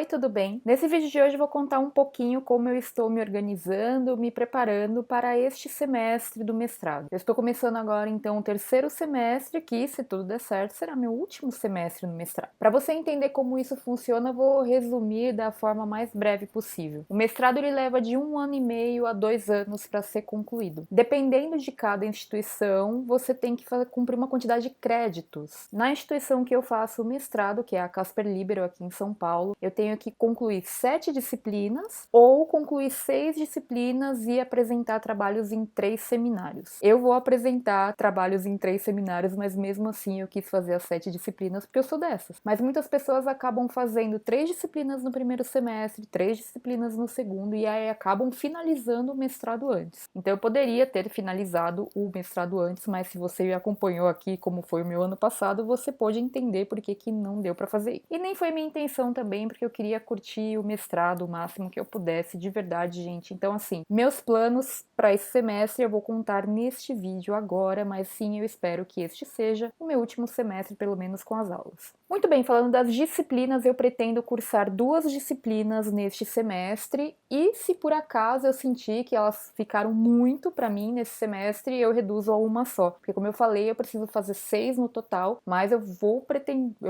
Oi, tudo bem? Nesse vídeo de hoje eu vou contar um pouquinho como eu estou me organizando, me preparando para este semestre do mestrado. Eu estou começando agora então o terceiro semestre, que se tudo der certo será meu último semestre no mestrado. Para você entender como isso funciona, eu vou resumir da forma mais breve possível. O mestrado ele leva de 1 ano e meio a 2 anos para ser concluído. Dependendo de cada instituição, você tem que cumprir uma quantidade de créditos. Na instituição que eu faço o mestrado, que é a Casper Libero aqui em São Paulo, eu tenho que concluir 7 disciplinas ou concluir 6 disciplinas e apresentar trabalhos em 3 seminários. Eu vou apresentar trabalhos em 3 seminários, mas mesmo assim eu quis fazer as 7 disciplinas porque eu sou dessas. Mas muitas pessoas acabam fazendo 3 disciplinas no primeiro semestre, 3 disciplinas no segundo e aí acabam finalizando o mestrado antes. Então eu poderia ter finalizado o mestrado antes, mas se você me acompanhou aqui como foi o meu ano passado, você pode entender por que não deu para fazer isso. E nem foi minha intenção também, porque eu queria curtir o mestrado o máximo que eu pudesse, de verdade, gente. Então, assim, meus planos para esse semestre eu vou contar neste vídeo agora, mas sim, eu espero que este seja o meu último semestre, pelo menos com as aulas. Muito bem, falando das disciplinas, eu pretendo cursar 2 disciplinas neste semestre e se por acaso eu sentir que elas ficaram muito para mim nesse semestre, eu reduzo a uma só. Porque como eu falei, eu preciso fazer 6 no total, mas eu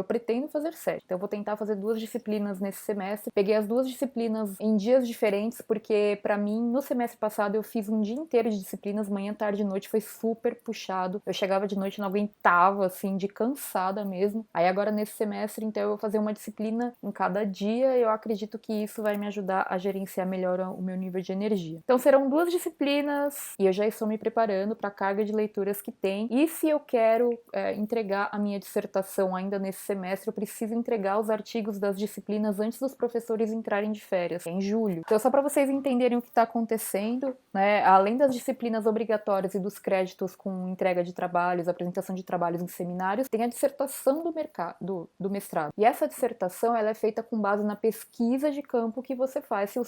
pretendo fazer 7. Então eu vou tentar fazer 2 disciplinas nesse semestre. Peguei as 2 disciplinas em dias diferentes, porque para mim, no semestre passado, eu fiz um dia inteiro de disciplinas, manhã, tarde e noite, foi super puxado. Eu chegava de noite e não aguentava, assim, de cansada mesmo. Aí agora nesse semestre, então eu vou fazer uma disciplina em cada dia e eu acredito que isso vai me ajudar a gerenciar melhor o meu nível de energia. Então serão 2 disciplinas e eu já estou me preparando para a carga de leituras que tem. E se eu quero entregar a minha dissertação ainda nesse semestre, eu preciso entregar os artigos das disciplinas antes dos professores entrarem de férias, em julho. Então só para vocês entenderem o que está acontecendo, né? Além das disciplinas obrigatórias e dos créditos com entrega de trabalhos, apresentação de trabalhos em seminários, tem a dissertação do mestrado. E essa dissertação ela é feita com base na pesquisa de campo que você faz se a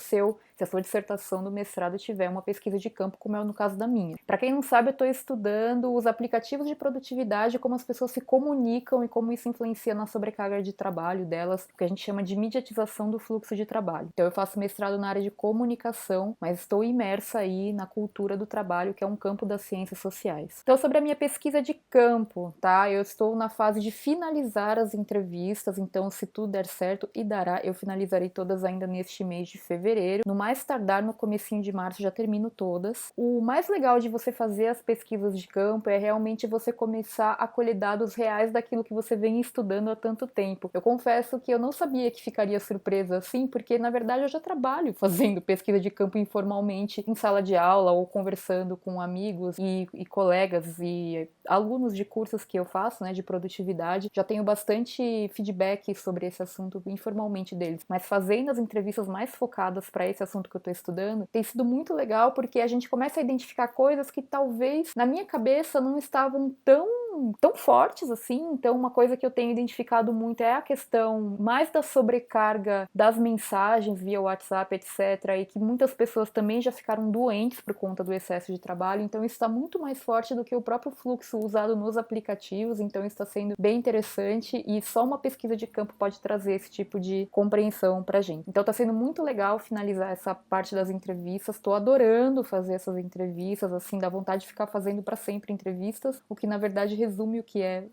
sua dissertação do mestrado tiver uma pesquisa de campo, como é no caso da minha. Para quem não sabe, eu estou estudando os aplicativos de produtividade, como as pessoas se comunicam e como isso influencia na sobrecarga de trabalho delas, o que a gente chama de mediatização do fluxo de trabalho. Então eu faço mestrado na área de comunicação, mas estou imersa aí na cultura do trabalho, que é um campo das ciências sociais. Então sobre a minha pesquisa de campo, tá? Eu estou na fase de finalizar as entrevistas, então se tudo der certo e dará, eu finalizarei todas ainda neste mês de fevereiro. No mais tardar no comecinho de março já termino todas. O mais legal de você fazer as pesquisas de campo é realmente você começar a colher dados reais daquilo que você vem estudando há tanto tempo. Eu confesso que eu não sabia que ficaria surpresa assim, porque na verdade eu já trabalho fazendo pesquisa de campo informalmente em sala de aula ou conversando com amigos e colegas e alunos de cursos que eu faço, né, de produtividade. Já tenho bastante feedback sobre esse assunto informalmente deles, mas fazendo as entrevistas mais focadas para esse assunto que eu estou estudando, tem sido muito legal porque a gente começa a identificar coisas que talvez na minha cabeça não estavam tão fortes assim. Então uma coisa que eu tenho identificado muito é a questão mais da sobrecarga das mensagens via WhatsApp, etc, e que muitas pessoas também já ficaram doentes por conta do excesso de trabalho. Então isso está muito mais forte do que o próprio fluxo usado nos aplicativos. Então isso está sendo bem interessante e só uma pesquisa de campo pode trazer esse tipo de compreensão pra gente. Então tá sendo muito legal finalizar essa parte das entrevistas. Tô adorando fazer essas entrevistas, assim, dá vontade de ficar fazendo para sempre entrevistas, o que na verdade resume o que é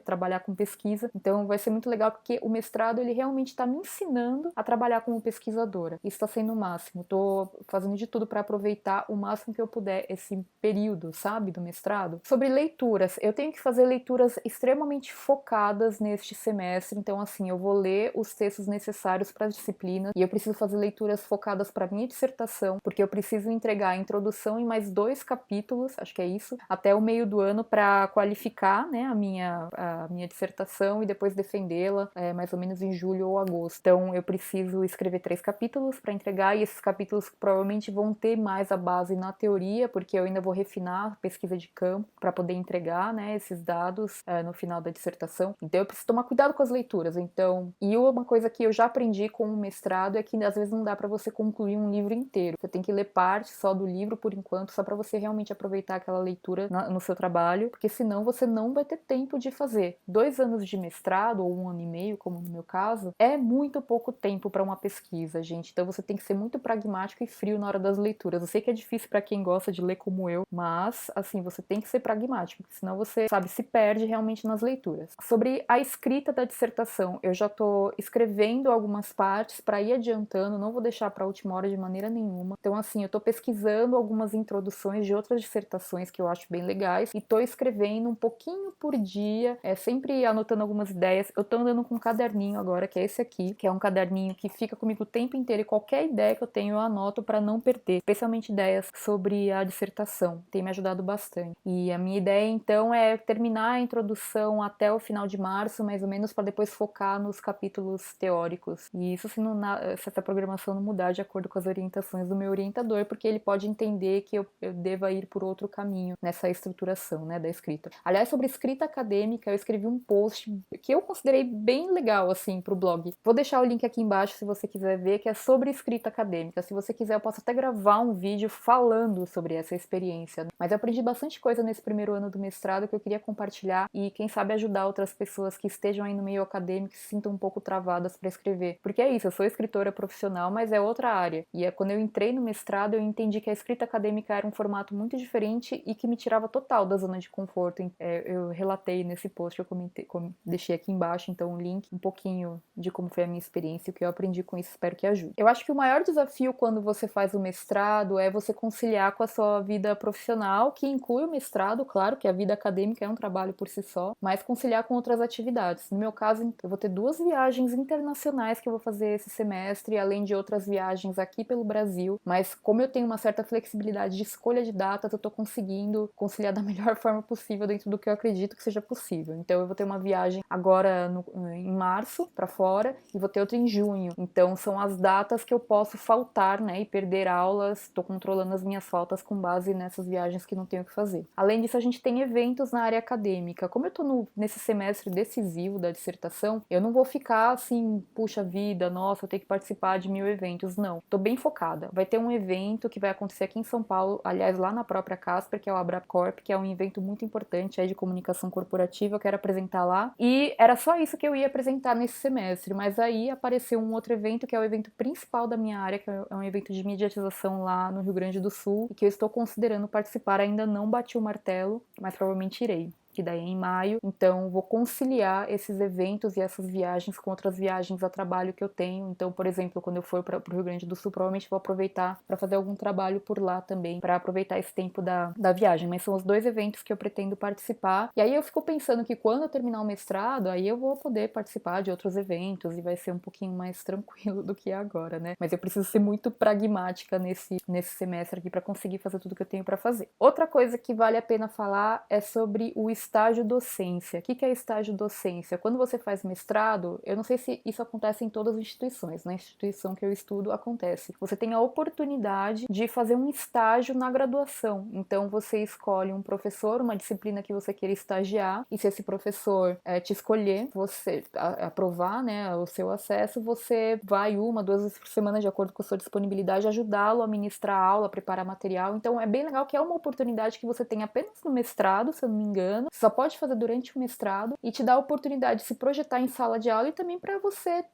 trabalhar com pesquisa. Então vai ser muito legal porque o mestrado ele realmente está me ensinando a trabalhar como pesquisadora. Isso está sendo o máximo. Tô fazendo de tudo para aproveitar o máximo que eu puder esse período, sabe, do mestrado. Sobre leituras, eu tenho que fazer leituras extremamente focadas neste semestre. Então assim, eu vou ler os textos necessários para as disciplinas e eu preciso fazer leituras focadas para minha dissertação, porque eu preciso entregar a introdução em mais 2 capítulos, acho que é isso, até o meio do ano para qualificar, né, a minha dissertação e depois defendê-la mais ou menos em julho ou agosto. Então eu preciso escrever 3 capítulos para entregar e esses capítulos provavelmente vão ter mais a base na teoria, porque eu ainda vou refinar a pesquisa de campo para poder entregar, né, esses dados no final da dissertação. Então eu preciso tomar cuidado com as leituras. Então, e uma coisa que eu já aprendi com o mestrado é que às vezes não dá para você concluir um livro inteiro. Você tem que ler parte só do livro por enquanto, só para você realmente aproveitar aquela leitura no seu trabalho, porque senão você você não vai ter tempo de fazer. 2 anos de mestrado, ou 1 ano e meio, como no meu caso, é muito pouco tempo para uma pesquisa, gente. Então você tem que ser muito pragmático e frio na hora das leituras. Eu sei que é difícil para quem gosta de ler como eu, mas, assim, você tem que ser pragmático, porque senão você, sabe, se perde realmente nas leituras. Sobre a escrita da dissertação, eu já tô escrevendo algumas partes para ir adiantando, não vou deixar para a última hora de maneira nenhuma. Então, assim, eu tô pesquisando algumas introduções de outras dissertações que eu acho bem legais e tô escrevendo um pouquinho por dia, sempre anotando algumas ideias. Eu tô andando com um caderninho agora, que é esse aqui, que é um caderninho que fica comigo o tempo inteiro e qualquer ideia que eu tenho eu anoto para não perder, especialmente ideias sobre a dissertação. Tem me ajudado bastante. E a minha ideia então é terminar a introdução até o final de março, mais ou menos, para depois focar nos capítulos teóricos. E isso se essa programação não mudar de acordo com as orientações do meu orientador, porque ele pode entender que eu deva ir por outro caminho nessa estruturação, né, da escrita. Aliás, sobre escrita acadêmica, eu escrevi um post que eu considerei bem legal, assim, pro blog. Vou deixar o link aqui embaixo se você quiser ver, que é sobre escrita acadêmica. Se você quiser, eu posso até gravar um vídeo falando sobre essa experiência. Mas eu aprendi bastante coisa nesse primeiro ano do mestrado que eu queria compartilhar e, quem sabe, ajudar outras pessoas que estejam aí no meio acadêmico e se sintam um pouco travadas para escrever. Porque é isso, eu sou escritora profissional, mas é outra área. E quando eu entrei no mestrado, eu entendi que a escrita acadêmica era um formato muito diferente e que me tirava total da zona de conforto. Eu relatei nesse post, eu comentei, deixei aqui embaixo, então, um link, um pouquinho de como foi a minha experiência e o que eu aprendi com isso, espero que ajude. Eu acho que o maior desafio quando você faz o mestrado é você conciliar com a sua vida profissional, que inclui o mestrado, claro que a vida acadêmica é um trabalho por si só, mas conciliar com outras atividades. No meu caso, eu vou ter 2 viagens internacionais que eu vou fazer esse semestre, além de outras viagens aqui pelo Brasil, mas como eu tenho uma certa flexibilidade de escolha de datas, eu tô conseguindo conciliar da melhor forma possível dentro do que eu acredito que seja possível. Então eu vou ter uma viagem agora em março para fora e vou ter outra em junho. Então são as datas que eu posso faltar, né, e perder aulas. Tô controlando as minhas faltas com base nessas viagens que não tenho o que fazer. Além disso, a gente tem eventos na área acadêmica. Como eu tô nesse semestre decisivo da dissertação, eu não vou ficar assim, puxa vida, nossa, eu tenho que participar de 1000 eventos. Não, tô bem focada. Vai ter um evento que vai acontecer aqui em São Paulo, aliás, lá na própria Casper, que é o Abracorp, que é um evento muito importante aí de comunicação corporativa, eu quero apresentar lá. E era só isso que eu ia apresentar nesse semestre, mas aí apareceu um outro evento, que é o evento principal da minha área, que é um evento de mediatização lá no Rio Grande do Sul, e que eu estou considerando participar. Ainda não bati o martelo, mas provavelmente irei, que daí é em maio, então vou conciliar esses eventos e essas viagens com outras viagens a trabalho que eu tenho. Então, por exemplo, quando eu for para o Rio Grande do Sul, provavelmente vou aproveitar para fazer algum trabalho por lá também, para aproveitar esse tempo da viagem, mas são os 2 eventos que eu pretendo participar. E aí eu fico pensando que quando eu terminar o mestrado, aí eu vou poder participar de outros eventos e vai ser um pouquinho mais tranquilo do que é agora, né? Mas eu preciso ser muito pragmática nesse semestre aqui para conseguir fazer tudo que eu tenho para fazer. Outra coisa que vale a pena falar é sobre o estágio docência. O que é estágio docência? Quando você faz mestrado, eu não sei se isso acontece em todas as instituições, na instituição que eu estudo acontece. Você tem a oportunidade de fazer um estágio na graduação. Então você escolhe um professor, uma disciplina que você queira estagiar, e se esse professor te escolher, você aprovar, né, o seu acesso, você vai 1, 2 vezes por semana, de acordo com a sua disponibilidade, ajudá-lo a ministrar aula, a preparar material. Então é bem legal, que é uma oportunidade que você tem apenas no mestrado, se eu não me engano, só pode fazer durante o mestrado, e te dá a oportunidade de se projetar em sala de aula e também para você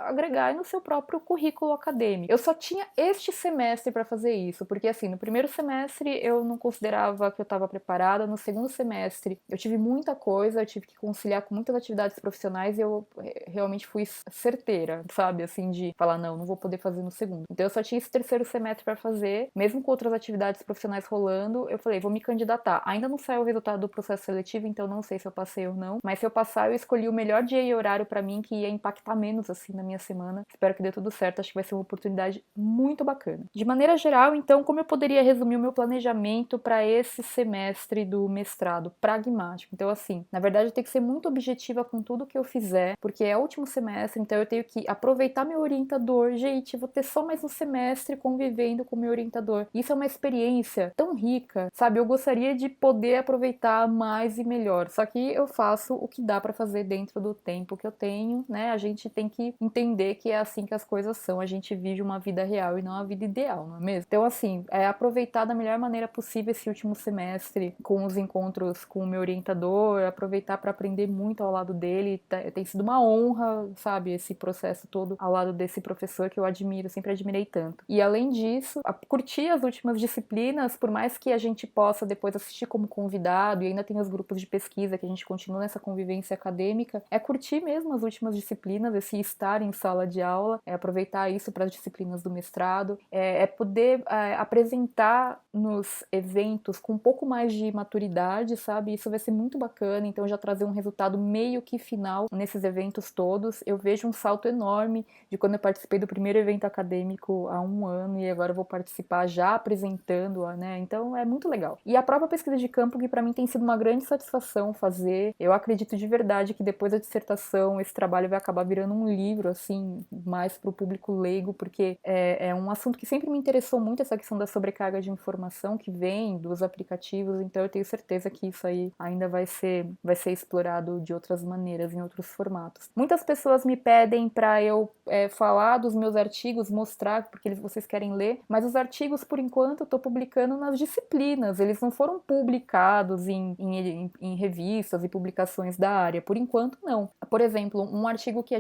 agregar no seu próprio currículo acadêmico. Eu só tinha este semestre para fazer isso, porque assim, no primeiro semestre eu não considerava que eu estava preparada, no segundo semestre eu tive muita coisa, eu tive que conciliar com muitas atividades profissionais e eu realmente fui certeira, sabe, assim, de falar, não vou poder fazer no segundo. Então eu só tinha esse terceiro semestre para fazer, mesmo com outras atividades profissionais rolando, eu falei, vou me candidatar. Ainda não saiu o resultado do processo seletivo, então não sei se eu passei ou não, mas se eu passar, eu escolhi o melhor dia e horário para mim, que ia impactar menos, assim, na minha semana. Espero que dê tudo certo, acho que vai ser uma oportunidade muito bacana. De maneira geral, então, como eu poderia resumir o meu planejamento para esse semestre do mestrado? Pragmático. Então, assim, na verdade, eu tenho que ser muito objetiva com tudo que eu fizer, porque é o último semestre, então eu tenho que aproveitar meu orientador. Gente, vou ter só mais um semestre convivendo com meu orientador. Isso é uma experiência tão rica, sabe? Eu gostaria de poder aproveitar mais mais e melhor. Só que eu faço o que dá pra fazer dentro do tempo que eu tenho, né? A gente tem que entender que é assim que as coisas são. A gente vive uma vida real e não a vida ideal, não é mesmo? Então, assim, é aproveitar da melhor maneira possível esse último semestre com os encontros com o meu orientador, aproveitar para aprender muito ao lado dele. Tem sido uma honra, sabe, esse processo todo ao lado desse professor que eu admiro, sempre admirei tanto. E além disso, curtir as últimas disciplinas, por mais que a gente possa depois assistir como convidado, e ainda tem os grupos de pesquisa que a gente continua nessa convivência acadêmica, é curtir mesmo as últimas disciplinas, esse estar em sala de aula, é aproveitar isso para as disciplinas do mestrado, é poder apresentar nos eventos com um pouco mais de maturidade, sabe? Isso vai ser muito bacana, então já trazer um resultado meio que final nesses eventos todos. Eu vejo um salto enorme de quando eu participei do primeiro evento acadêmico há um ano e agora eu vou participar já apresentando, né? Então é muito legal. E a própria pesquisa de campo, que para mim tem sido uma grande satisfação fazer. Eu acredito de verdade que depois da dissertação esse trabalho vai acabar virando um livro, assim, mais para o público leigo, porque é um assunto que sempre me interessou muito, essa questão da sobrecarga de informação que vem dos aplicativos, então eu tenho certeza que isso aí ainda vai ser explorado de outras maneiras, em outros formatos. Muitas pessoas me pedem para eu falar dos meus artigos, mostrar, porque vocês querem ler, mas os artigos, por enquanto, eu estou publicando nas disciplinas, eles não foram publicados em revistas e publicações da área, por enquanto não. Por exemplo, um artigo que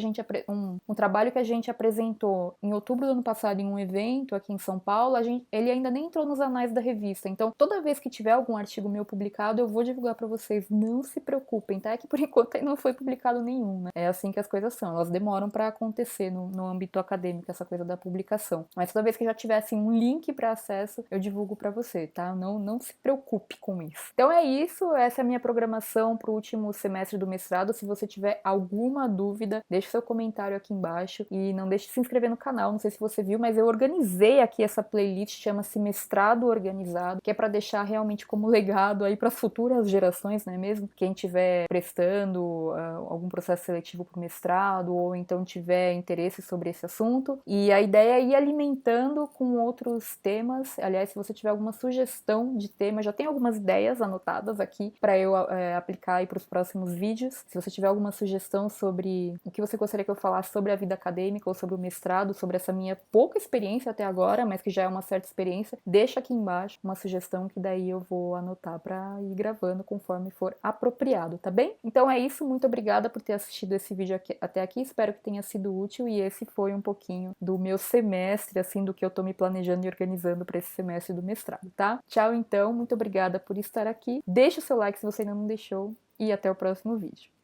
um trabalho que a gente apresentou em outubro do ano passado em um evento aqui em São Paulo, ele ainda nem entrou nos anais da revista, então toda vez que tiver algum artigo meu publicado, eu vou divulgar para vocês, não se preocupem, tá? É que por enquanto ainda não foi publicado nenhum, né? É assim que as coisas são, elas demoram para acontecer no âmbito acadêmico, essa coisa da publicação. Mas toda vez que já tivesse um link para acesso, eu divulgo para você, tá? Não se preocupe com isso. Então é isso, essa é a minha programação para o último semestre do mestrado. Se você tiver alguma dúvida, deixe seu comentário aqui embaixo e não deixe de se inscrever no canal. Não sei se você viu, mas eu organizei aqui essa playlist, chama-se Mestrado Organizado, que é para deixar realmente como legado aí para futuras gerações, não é mesmo? Quem estiver prestando algum processo seletivo para o mestrado ou então tiver interesse sobre esse assunto. E a ideia é ir alimentando com outros temas. Aliás, se você tiver alguma sugestão de tema, já tem algumas ideias anotadas aqui para eu aplicar aí para os próximos vídeos. Se você tiver alguma sugestão sobre o que você gostaria que eu falasse sobre a vida acadêmica ou sobre o mestrado, sobre essa minha pouca experiência até agora, mas que já é uma certa experiência, deixa aqui embaixo uma sugestão que daí eu vou anotar para ir gravando conforme for apropriado, tá bem? Então é isso, muito obrigada por ter assistido esse vídeo até aqui, espero que tenha sido útil e esse foi um pouquinho do meu semestre, assim, do que eu tô me planejando e organizando para esse semestre do mestrado, tá? Tchau então, muito obrigada por estar aqui, deixa o seu like se você ainda não deixou e até o próximo vídeo.